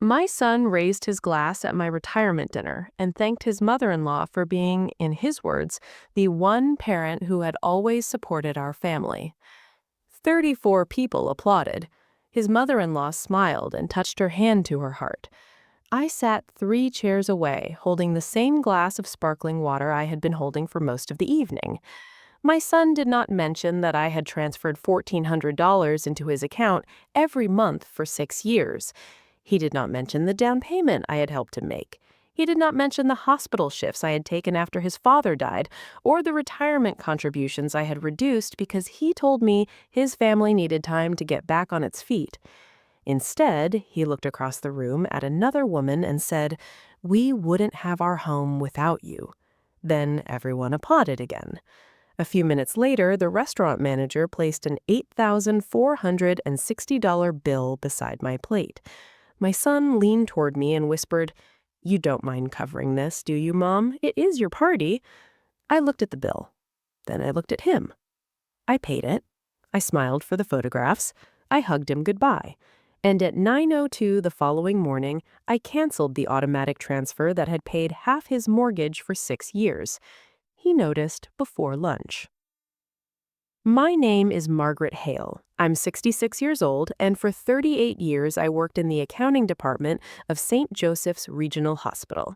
My son raised his glass at my retirement dinner and thanked his mother-in-law for being, in his words, the one parent who had always supported our family. 34 people applauded. His mother-in-law smiled and touched her hand to her heart. I sat 3 chairs away, holding the same glass of sparkling water I had been holding for most of the evening. My son did not mention that I had transferred $1,400 into his account every month for 6 years. He did not mention the down payment I had helped him make. He did not mention the hospital shifts I had taken after his father died, or the retirement contributions I had reduced because he told me his family needed time to get back on its feet. Instead, he looked across the room at another woman and said, "We wouldn't have our home without you." Then everyone applauded again. A few minutes later, the restaurant manager placed an $8,460 bill beside my plate. My son leaned toward me and whispered, "You don't mind covering this, do you, Mom? It is your party." I looked at the bill. Then I looked at him. I paid it. I smiled for the photographs. I hugged him goodbye. And at 9:02 the following morning, I canceled the automatic transfer that had paid half his mortgage for 6 years. He noticed before lunch. My name is Margaret Hale. I'm 66 years old, and for 38 years I worked in the accounting department of St. Joseph's Regional Hospital.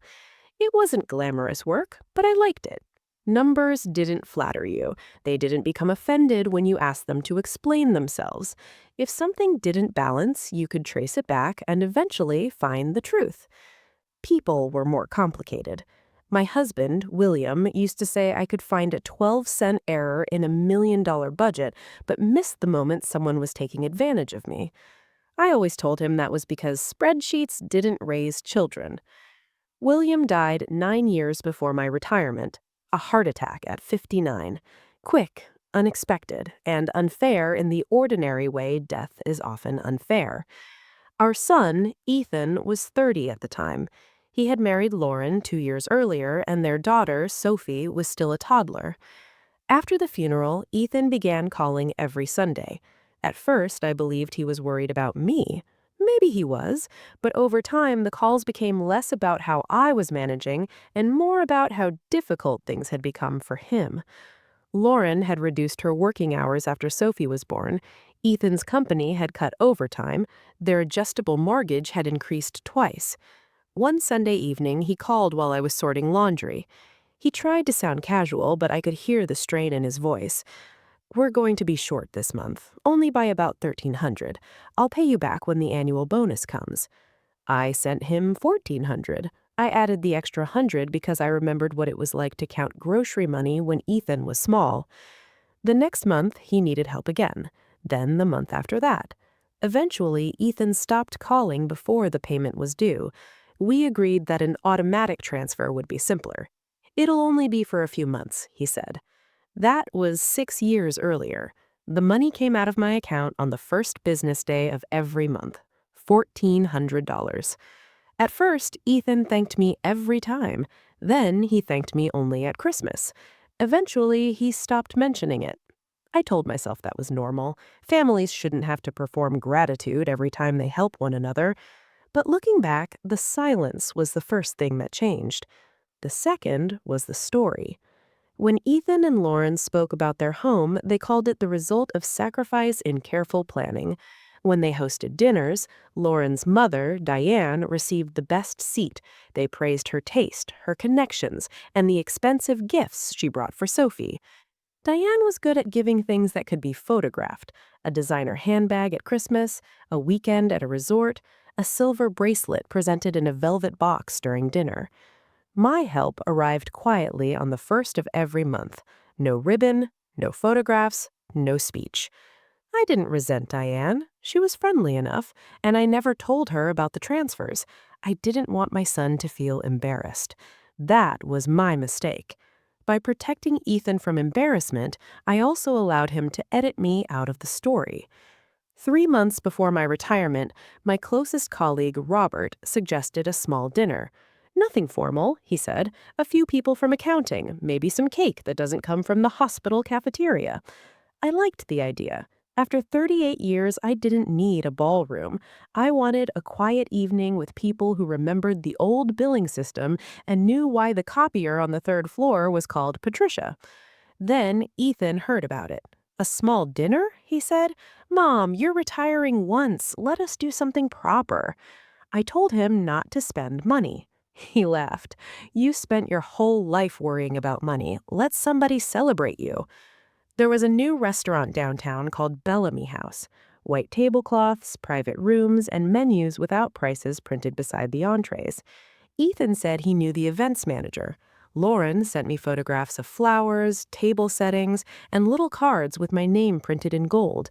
It wasn't glamorous work, but I liked it. Numbers didn't flatter you. They didn't become offended when you asked them to explain themselves. If something didn't balance, you could trace it back and eventually find the truth. People were more complicated. My husband, William, used to say I could find a 12-cent error in $1 million budget, but missed the moment someone was taking advantage of me. I always told him that was because spreadsheets didn't raise children. William died 9 years before my retirement, a heart attack at 59. Quick, unexpected, and unfair in the ordinary way death is often unfair. Our son, Ethan, was 30 at the time. He had married Lauren 2 years earlier, and their daughter, Sophie, was still a toddler. After the funeral, Ethan began calling every Sunday. At first, I believed he was worried about me. Maybe he was, but over time, the calls became less about how I was managing and more about how difficult things had become for him. Lauren had reduced her working hours after Sophie was born. Ethan's company had cut overtime. Their adjustable mortgage had increased twice. One Sunday evening, he called while I was sorting laundry. He tried to sound casual, but I could hear the strain in his voice. "We're going to be short this month, only by about $1,300. I'll pay you back when the annual bonus comes." I sent him $1,400. I added the extra 100 because I remembered what it was like to count grocery money when Ethan was small. The next month, he needed help again. Then the month after that. Eventually, Ethan stopped calling before the payment was due. We agreed that an automatic transfer would be simpler. "It'll only be for a few months," he said. That was 6 years earlier. The money came out of my account on the first business day of every month. $1,400. At first, Ethan thanked me every time. Then he thanked me only at Christmas. Eventually, he stopped mentioning it. I told myself that was normal. Families shouldn't have to perform gratitude every time they help one another. But looking back, the silence was the first thing that changed. The second was the story. When Ethan and Lauren spoke about their home, they called it the result of sacrifice in careful planning. When they hosted dinners, Lauren's mother, Diane, received the best seat. They praised her taste, her connections, and the expensive gifts she brought for Sophie. Diane was good at giving things that could be photographed: a designer handbag at Christmas, a weekend at a resort, a silver bracelet presented in a velvet box during dinner. My help arrived quietly on the first of every month. No ribbon, no photographs, no speech. I didn't resent Diane. She was friendly enough, and I never told her about the transfers. I didn't want my son to feel embarrassed. That was my mistake. By protecting Ethan from embarrassment, I also allowed him to edit me out of the story. 3 months before my retirement, my closest colleague, Robert, suggested a small dinner. "Nothing formal," he said. "A few people from accounting, maybe some cake that doesn't come from the hospital cafeteria." I liked the idea. After 38 years, I didn't need a ballroom. I wanted a quiet evening with people who remembered the old billing system and knew why the copier on the third floor was called Patricia. Then Ethan heard about it. "A small dinner?" he said. "Mom, you're retiring once. Let us do something proper." I told him not to spend money. He laughed. "You spent your whole life worrying about money. Let somebody celebrate you." There was a new restaurant downtown called Bellamy House. White tablecloths, private rooms, and menus without prices printed beside the entrees. Ethan said he knew the events manager. Lauren sent me photographs of flowers, table settings, and little cards with my name printed in gold.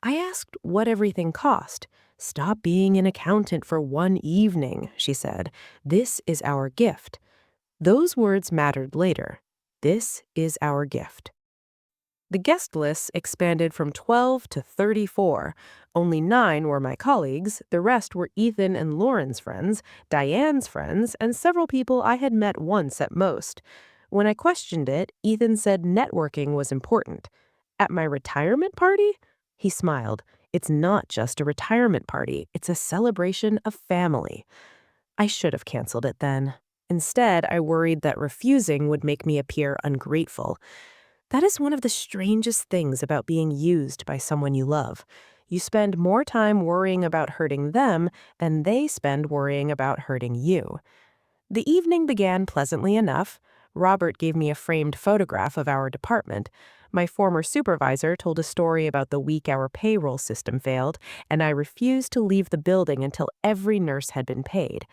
I asked what everything cost. "Stop being an accountant for one evening," she said. "This is our gift." Those words mattered later. This is our gift. The guest lists expanded from 12 to 34. Only 9 were my colleagues, the rest were Ethan and Lauren's friends, Diane's friends, and several people I had met once at most. When I questioned it, Ethan said networking was important. "At my retirement party?" He smiled. "It's not just a retirement party, it's a celebration of family." I should have canceled it then. Instead, I worried that refusing would make me appear ungrateful. That is one of the strangest things about being used by someone you love. You spend more time worrying about hurting them than they spend worrying about hurting you. The evening began pleasantly enough. Robert gave me a framed photograph of our department. My former supervisor told a story about the week our payroll system failed, and I refused to leave the building until every nurse had been paid.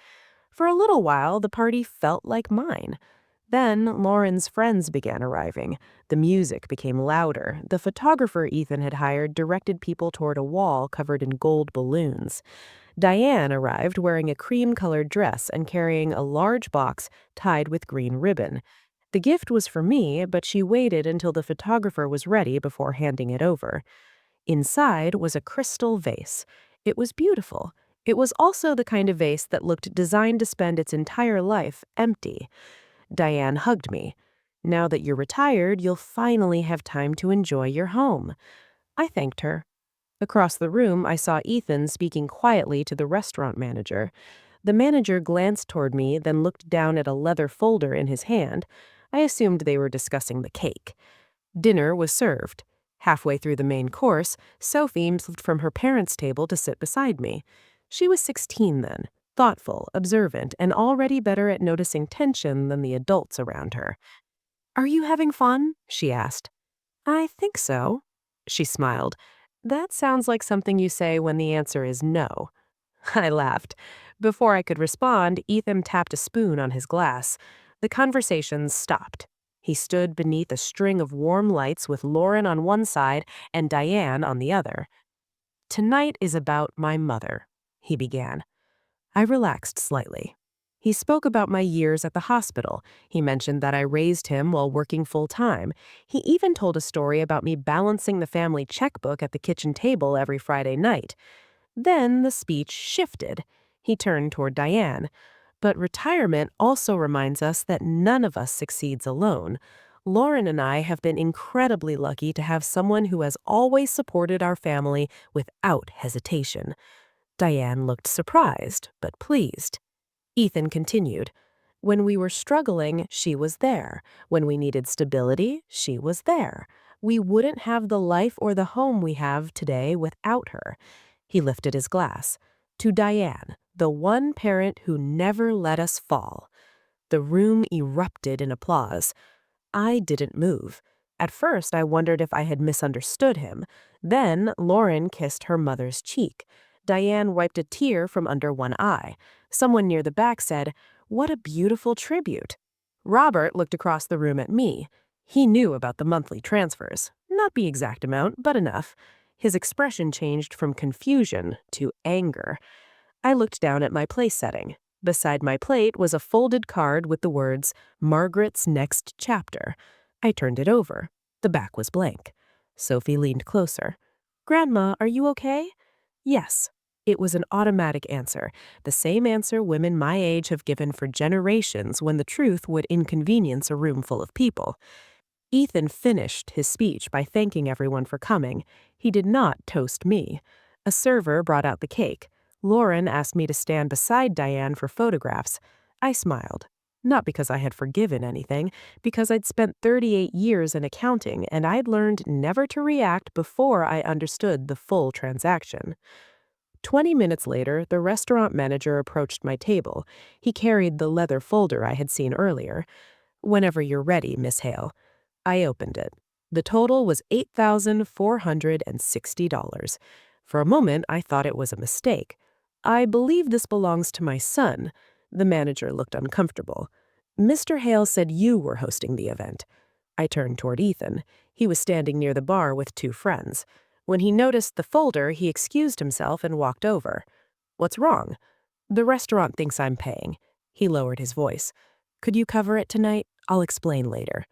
For a little while, the party felt like mine. Then Lauren's friends began arriving. The music became louder. The photographer Ethan had hired directed people toward a wall covered in gold balloons. Diane arrived wearing a cream-colored dress and carrying a large box tied with green ribbon. The gift was for me, but she waited until the photographer was ready before handing it over. Inside was a crystal vase. It was beautiful. It was also the kind of vase that looked designed to spend its entire life empty. Diane hugged me. "Now that you're retired, you'll finally have time to enjoy your home." I thanked her. Across the room, I saw Ethan speaking quietly to the restaurant manager. The manager glanced toward me, then looked down at a leather folder in his hand. I assumed they were discussing the cake. Dinner was served. Halfway through the main course, Sophie moved from her parents' table to sit beside me. She was 16 then, thoughtful, observant, and already better at noticing tension than the adults around her. "Are you having fun?" she asked. "I think so." She smiled. "That sounds like something you say when the answer is no." I laughed. Before I could respond, Ethan tapped a spoon on his glass. The conversation stopped. He stood beneath a string of warm lights with Lauren on one side and Diane on the other. "Tonight is about my mother," he began. I relaxed slightly. He spoke about my years at the hospital. He mentioned that I raised him while working full-time. He even told a story about me balancing the family checkbook at the kitchen table every Friday night. Then the speech shifted. He turned toward Diane. "But retirement also reminds us that none of us succeeds alone. Lauren and I have been incredibly lucky to have someone who has always supported our family without hesitation." Diane looked surprised, but pleased. Ethan continued. "When we were struggling, she was there. When we needed stability, she was there. We wouldn't have the life or the home we have today without her." He lifted his glass. "To Diane, the one parent who never let us fall." The room erupted in applause. I didn't move. At first, I wondered if I had misunderstood him. Then Lauren kissed her mother's cheek. Diane wiped a tear from under one eye. Someone near the back said, "What a beautiful tribute." Robert looked across the room at me. He knew about the monthly transfers. Not the exact amount, but enough. His expression changed from confusion to anger. I looked down at my place setting. Beside my plate was a folded card with the words, "Margaret's Next Chapter." I turned it over. The back was blank. Sophie leaned closer. "Grandma, are you okay?" "Yes." It was an automatic answer, the same answer women my age have given for generations when the truth would inconvenience a room full of people. Ethan finished his speech by thanking everyone for coming. He did not toast me. A server brought out the cake. Lauren asked me to stand beside Diane for photographs. I smiled. Not because I had forgiven anything, because I'd spent 38 years in accounting and I'd learned never to react before I understood the full transaction. 20 minutes later, the restaurant manager approached my table. He carried the leather folder I had seen earlier. "Whenever you're ready, Miss Hale." I opened it. The total was $8,460. For a moment, I thought it was a mistake. "I believe this belongs to my son." The manager looked uncomfortable. "Mr. Hale said you were hosting the event." I turned toward Ethan. He was standing near the bar with two friends. When he noticed the folder, he excused himself and walked over. "What's wrong?" "The restaurant thinks I'm paying." He lowered his voice. "Could you cover it tonight? I'll explain later."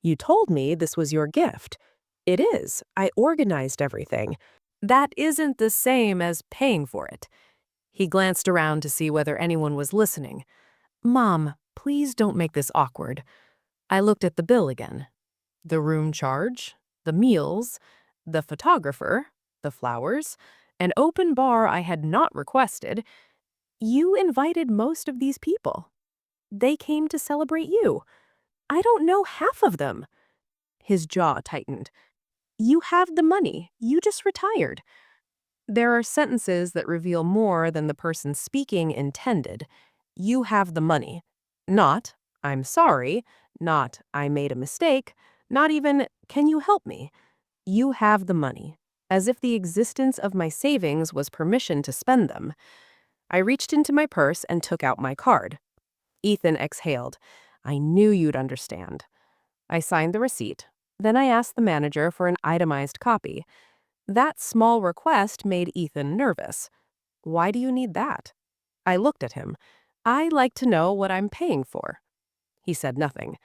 "You told me this was your gift." "It is. I organized everything." "That isn't the same as paying for it." He glanced around to see whether anyone was listening. "Mom, please don't make this awkward." I looked at the bill again. The room charge, the meals, the photographer, the flowers, an open bar I had not requested. You invited most of these people. They came to celebrate you. I don't know half of them." His jaw tightened. "You have the money. You just retired." There are sentences that reveal more than the person speaking intended. You have the money. Not, "I'm sorry," not, "I made a mistake," not even, "Can you help me?" You have the money, as if the existence of my savings was permission to spend them. I reached into my purse and took out my card. Ethan exhaled. "I knew you'd understand." I signed the receipt. Then I asked the manager for an itemized copy. That small request made Ethan nervous. "Why do you need that?" I looked at him. "I like to know what I'm paying for." He said nothing.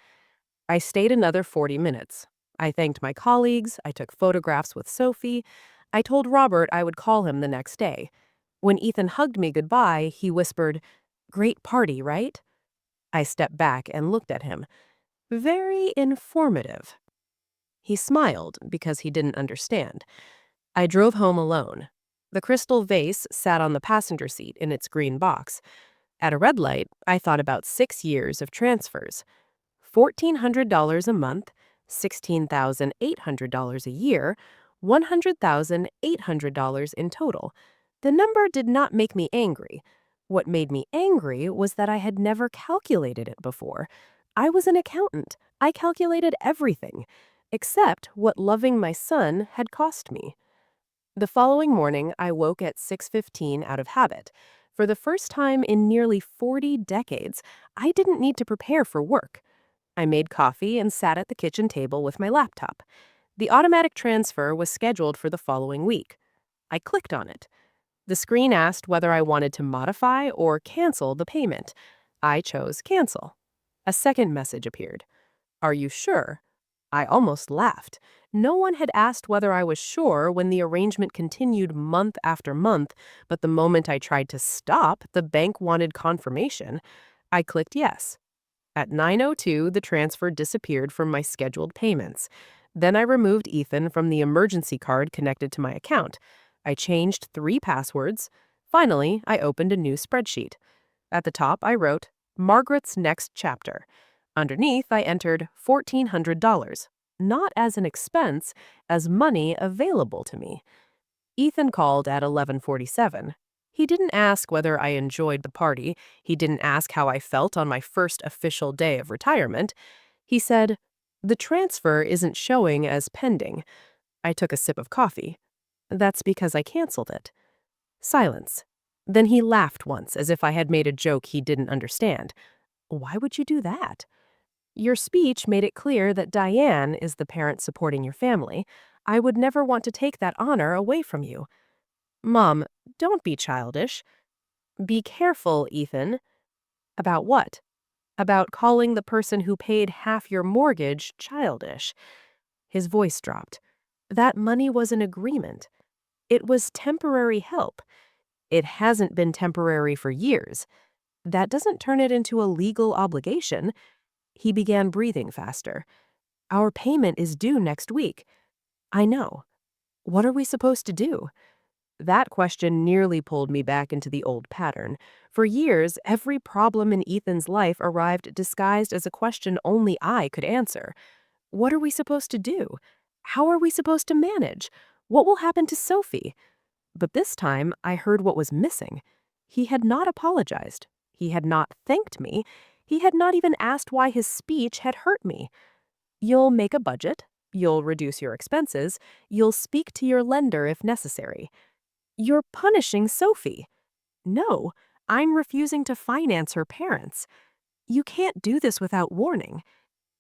I stayed another 40 minutes. I thanked my colleagues. I took photographs with Sophie. I told Robert I would call him the next day. When Ethan hugged me goodbye, he whispered, "Great party, right?" I stepped back and looked at him. "Very informative." He smiled because he didn't understand. I drove home alone. The crystal vase sat on the passenger seat in its green box. At a red light, I thought about 6 years of transfers. $1,400 a month, $16,800 a year, $100,800 in total. The number did not make me angry. What made me angry was that I had never calculated it before. I was an accountant. I calculated everything, except what loving my son had cost me. The following morning, I woke at 6:15 out of habit. For the first time in nearly 40 decades, I didn't need to prepare for work. I made coffee and sat at the kitchen table with my laptop. The automatic transfer was scheduled for the following week. I clicked on it. The screen asked whether I wanted to modify or cancel the payment. I chose cancel. A second message appeared. "Are you sure?" I almost laughed. No one had asked whether I was sure when the arrangement continued month after month, but the moment I tried to stop, the bank wanted confirmation. I clicked yes. At 9:02, the transfer disappeared from my scheduled payments. Then I removed Ethan from the emergency card connected to my account. I changed 3 passwords. Finally, I opened a new spreadsheet. At the top, I wrote, "Margaret's next chapter." Underneath, I entered $1,400, not as an expense, as money available to me. Ethan called at 11:47. He didn't ask whether I enjoyed the party. He didn't ask how I felt on my first official day of retirement. He said, "The transfer isn't showing as pending." I took a sip of coffee. "That's because I canceled it." Silence. Then he laughed once, as if I had made a joke he didn't understand. "Why would you do that?" "Your speech made it clear that Diane is the parent supporting your family. I would never want to take that honor away from you." "Mom, don't be childish." "Be careful, Ethan." "About what?" "About calling the person who paid half your mortgage childish." His voice dropped. "That money was an agreement. It was temporary help. It hasn't been temporary for years. That doesn't turn it into a legal obligation." He began breathing faster. Our payment is due next week. I know. What are we supposed to do? That question nearly pulled me back into the old pattern. For years, every problem in Ethan's life arrived disguised as a question only I could answer. What are we supposed to do? How are we supposed to manage? What will happen to Sophie? But this time, I heard what was missing. He had not apologized. He had not thanked me. He had not even asked why his speech had hurt me. You'll make a budget. You'll reduce your expenses. You'll speak to your lender if necessary. You're punishing Sophie. No, I'm refusing to finance her parents. You can't do this without warning.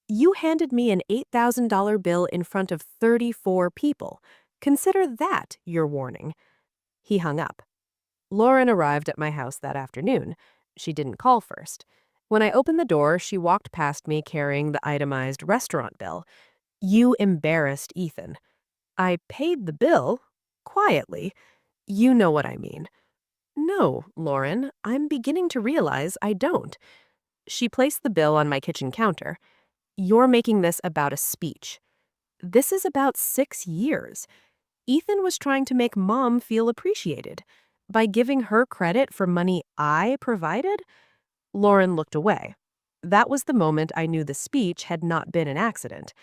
You handed me an $8,000 bill in front of 34 people. Consider that your warning. He hung up. Lauren arrived at my house that afternoon. She didn't call first. When I opened the door, she walked past me carrying the itemized restaurant bill. You embarrassed Ethan. I paid the bill. Quietly. You know what I mean. No, Lauren, I'm beginning to realize I don't. She placed the bill on my kitchen counter. You're making this about a speech. This is about 6 years. Ethan was trying to make Mom feel appreciated. By giving her credit for money I provided? Lauren looked away. That was the moment I knew the speech had not been an accident.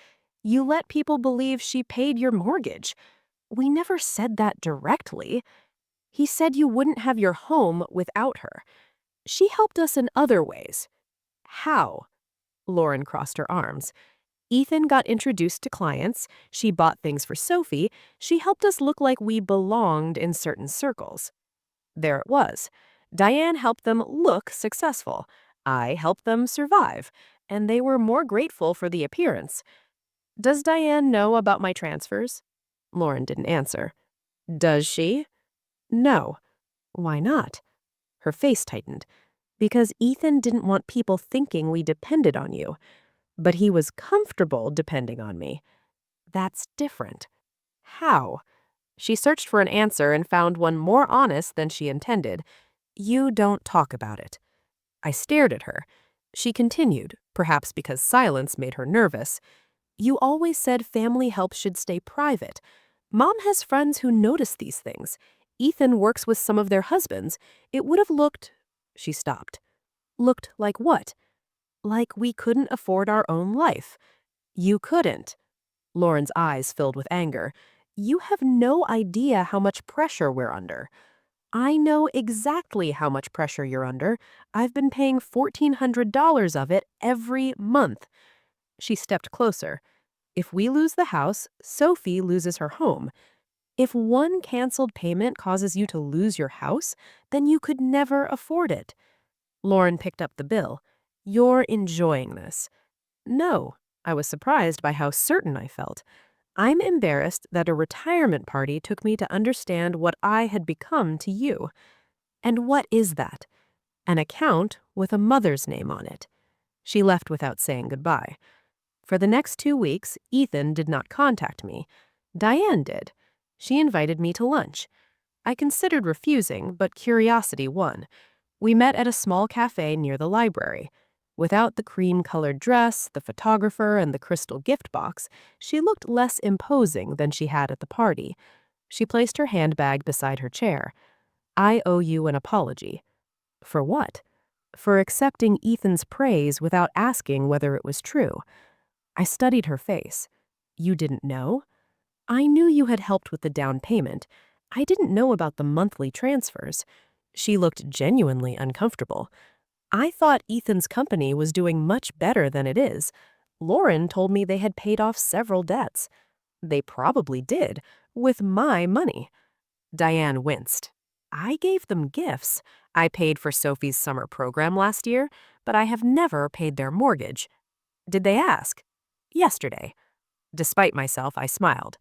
You let people believe she paid your mortgage. We never said that directly. He said you wouldn't have your home without her. She helped us in other ways. How? Lauren crossed her arms. Ethan got introduced to clients. She bought things for Sophie. She helped us look like we belonged in certain circles. There it was. Diane helped them look successful. I helped them survive. And they were more grateful for the appearance. Does Diane know about my transfers? Lauren didn't answer. Does she? No. Why not? Her face tightened. Because Ethan didn't want people thinking we depended on you. But he was comfortable depending on me. That's different. How? She searched for an answer and found one more honest than she intended. You don't talk about it. I stared at her. She continued, perhaps because silence made her nervous. You always said family help should stay private. Mom has friends who notice these things. Ethan works with some of their husbands. It would have looked... She stopped. Looked like what? Like we couldn't afford our own life. You couldn't. Lauren's eyes filled with anger. You have no idea how much pressure we're under. I know exactly how much pressure you're under. I've been paying $1,400 of it every month. She stepped closer. If we lose the house, Sophie loses her home. If one canceled payment causes you to lose your house, then you could never afford it. Lauren picked up the bill. You're enjoying this. No, I was surprised by how certain I felt. I'm embarrassed that a retirement party took me to understand what I had become to you. And what is that? An account with a mother's name on it. She left without saying goodbye. For the next 2 weeks, Ethan did not contact me. Diane did. She invited me to lunch. I considered refusing, but curiosity won. We met at a small cafe near the library. Without the cream-colored dress, the photographer, and the crystal gift box, she looked less imposing than she had at the party. She placed her handbag beside her chair. I owe you an apology. For what? For accepting Ethan's praise without asking whether it was true. I studied her face. You didn't know? I knew you had helped with the down payment. I didn't know about the monthly transfers. She looked genuinely uncomfortable. I thought Ethan's company was doing much better than it is. Lauren told me they had paid off several debts. They probably did, with my money. Diane winced. I gave them gifts. I paid for Sophie's summer program last year, but I have never paid their mortgage. Did they ask? Yesterday. Despite myself, I smiled.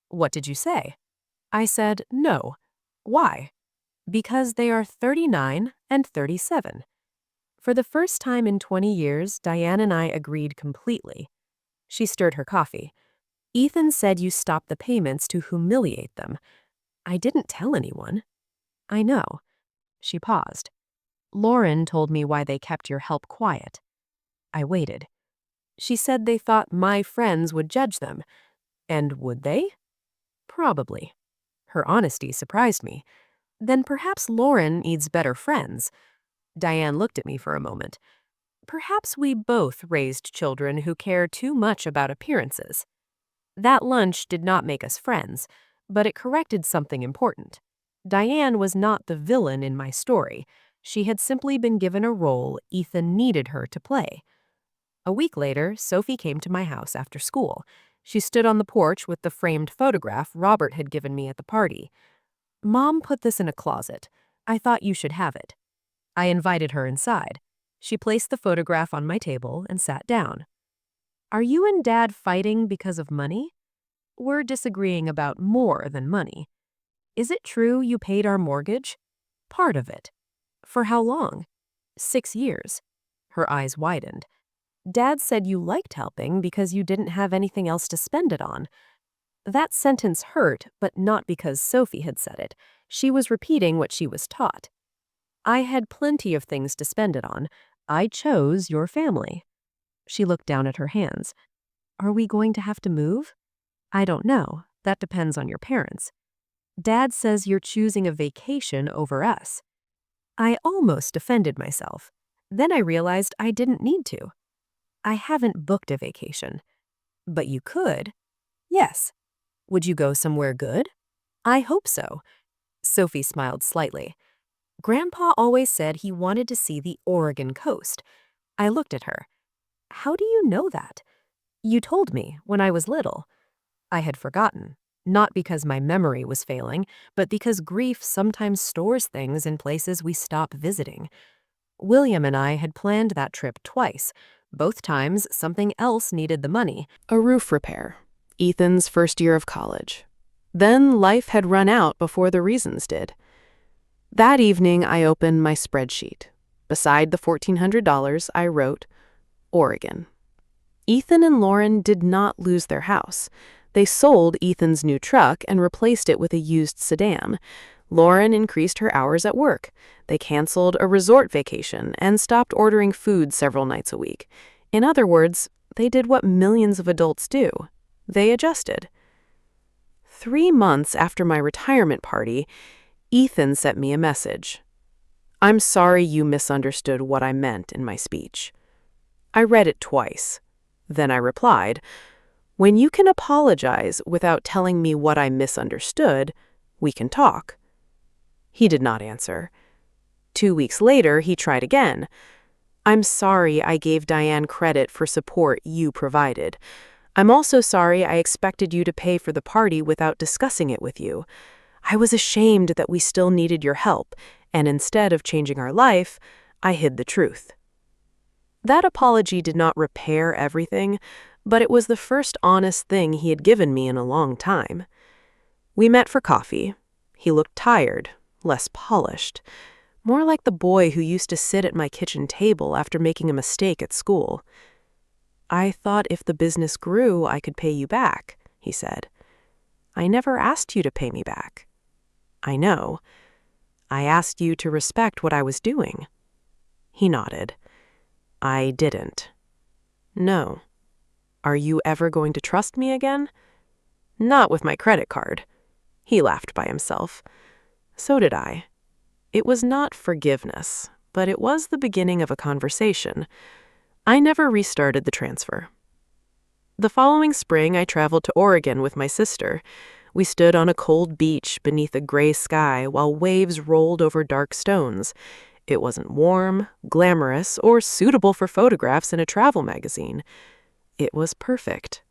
What did you say? I said no. Why? Because they are 39 and 37. For the first time in 20 years, Diane and I agreed completely. She stirred her coffee. Ethan said you stopped the payments to humiliate them. I didn't tell anyone. I know. She paused. Lauren told me why they kept your help quiet. I waited. She said they thought my friends would judge them. And would they? Probably. Her honesty surprised me. Then perhaps Lauren needs better friends. Diane looked at me for a moment. Perhaps we both raised children who care too much about appearances. That lunch did not make us friends, but it corrected something important. Diane was not the villain in my story. She had simply been given a role Ethan needed her to play. A week later, Sophie came to my house after school. She stood on the porch with the framed photograph Robert had given me at the party. "Mom put this in a closet. I thought you should have it." I invited her inside. She placed the photograph on my table and sat down. "Are you and Dad fighting because of money?" "We're disagreeing about more than money." "Is it true you paid our mortgage?" "Part of it." "For how long?" "6 years." Her eyes widened. "Dad said you liked helping because you didn't have anything else to spend it on." That sentence hurt, but not because Sophie had said it. She was repeating what she was taught. "I had plenty of things to spend it on. I chose your family." She looked down at her hands. "Are we going to have to move?" "I don't know. That depends on your parents." "Dad says you're choosing a vacation over us." I almost defended myself. Then I realized I didn't need to. "I haven't booked a vacation." "But you could." "Yes." "Would you go somewhere good?" "I hope so." Sophie smiled slightly. "Grandpa always said he wanted to see the Oregon coast." I looked at her. "How do you know that?" "You told me when I was little." I had forgotten, not because my memory was failing, but because grief sometimes stores things in places we stop visiting. William and I had planned that trip twice. Both times, something else needed the money. A roof repair. Ethan's first year of college. Then life had run out before the reasons did. That evening, I opened my spreadsheet. Beside the $1,400, I wrote, Oregon. Ethan and Lauren did not lose their house. They sold Ethan's new truck and replaced it with a used sedan. Lauren increased her hours at work. They canceled a resort vacation and stopped ordering food several nights a week. In other words, they did what millions of adults do. They adjusted. 3 months after my retirement party, Ethan sent me a message. "I'm sorry you misunderstood what I meant in my speech." I read it twice. Then I replied, "When you can apologize without telling me what I misunderstood, we can talk." He did not answer. 2 weeks later, he tried again. "I'm sorry I gave Diane credit for support you provided. I'm also sorry I expected you to pay for the party without discussing it with you. I was ashamed that we still needed your help, and instead of changing our life, I hid the truth." That apology did not repair everything, but it was the first honest thing he had given me in a long time. We met for coffee. He looked tired, less polished, more like the boy who used to sit at my kitchen table after making a mistake at school. "I thought if the business grew, I could pay you back," he said. "I never asked you to pay me back." "I know. I asked you to respect what I was doing." He nodded. "I didn't." "No. Are you ever going to trust me again?" "Not with my credit card." He laughed by himself. So did I. It was not forgiveness, but it was the beginning of a conversation. I never restarted the transfer. The following spring, I traveled to Oregon with my sister. We stood on a cold beach beneath a gray sky while waves rolled over dark stones. It wasn't warm, glamorous, or suitable for photographs in a travel magazine. It was perfect.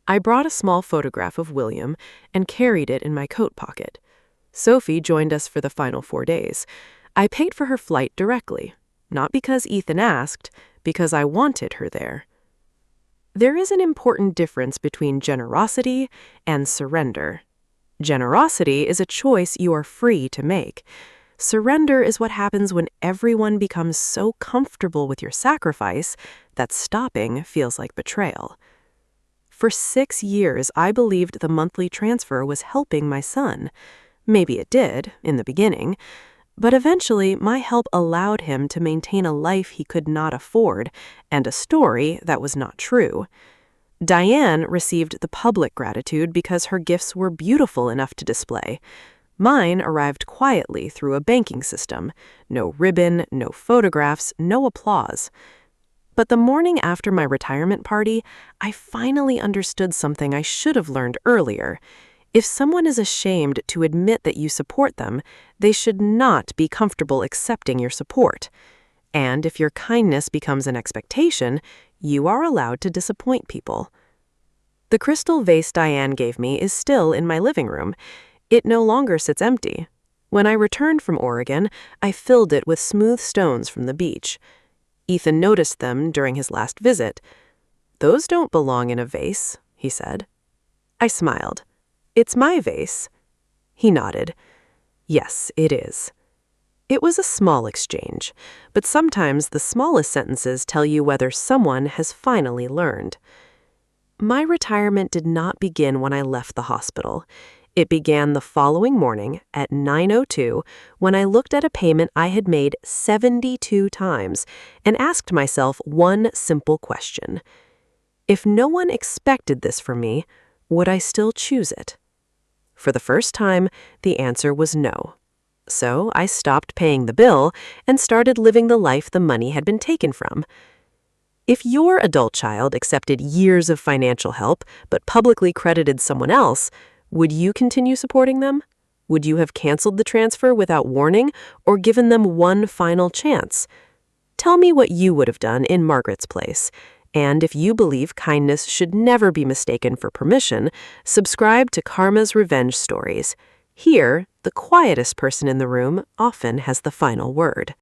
I brought a small photograph of William and carried it in my coat pocket. Sophie joined us for the final 4 days. I paid for her flight directly, not because Ethan asked, because I wanted her there. There is an important difference between generosity and surrender. Generosity is a choice you are free to make. Surrender is what happens when everyone becomes so comfortable with your sacrifice that stopping feels like betrayal. For 6 years, I believed the monthly transfer was helping my son. Maybe it did, in the beginning, But eventually, my help allowed him to maintain a life he could not afford and a story that was not true. Diane received the public gratitude because her gifts were beautiful enough to display. Mine arrived quietly through a banking system. No ribbon, no photographs, no applause. But the morning after my retirement party, I finally understood something I should have learned earlier. If someone is ashamed to admit that you support them, they should not be comfortable accepting your support. And if your kindness becomes an expectation, you are allowed to disappoint people. The crystal vase Diane gave me is still in my living room. It no longer sits empty. When I returned from Oregon, I filled it with smooth stones from the beach. Ethan noticed them during his last visit. "Those don't belong in a vase," he said. I smiled. "It's my vase." He nodded. "Yes, it is." It was a small exchange, but sometimes the smallest sentences tell you whether someone has finally learned. My retirement did not begin when I left the hospital. It began the following morning at 9:02 when I looked at a payment I had made 72 times and asked myself one simple question. If no one expected this from me, would I still choose it? For the first time, the answer was no. So I stopped paying the bill and started living the life the money had been taken from. If your adult child accepted years of financial help but publicly credited someone else, would you continue supporting them? Would you have canceled the transfer without warning or given them one final chance? Tell me what you would have done in Margaret's place. And if you believe kindness should never be mistaken for permission, subscribe to Karma's Revenge Stories. Here, the quietest person in the room often has the final word.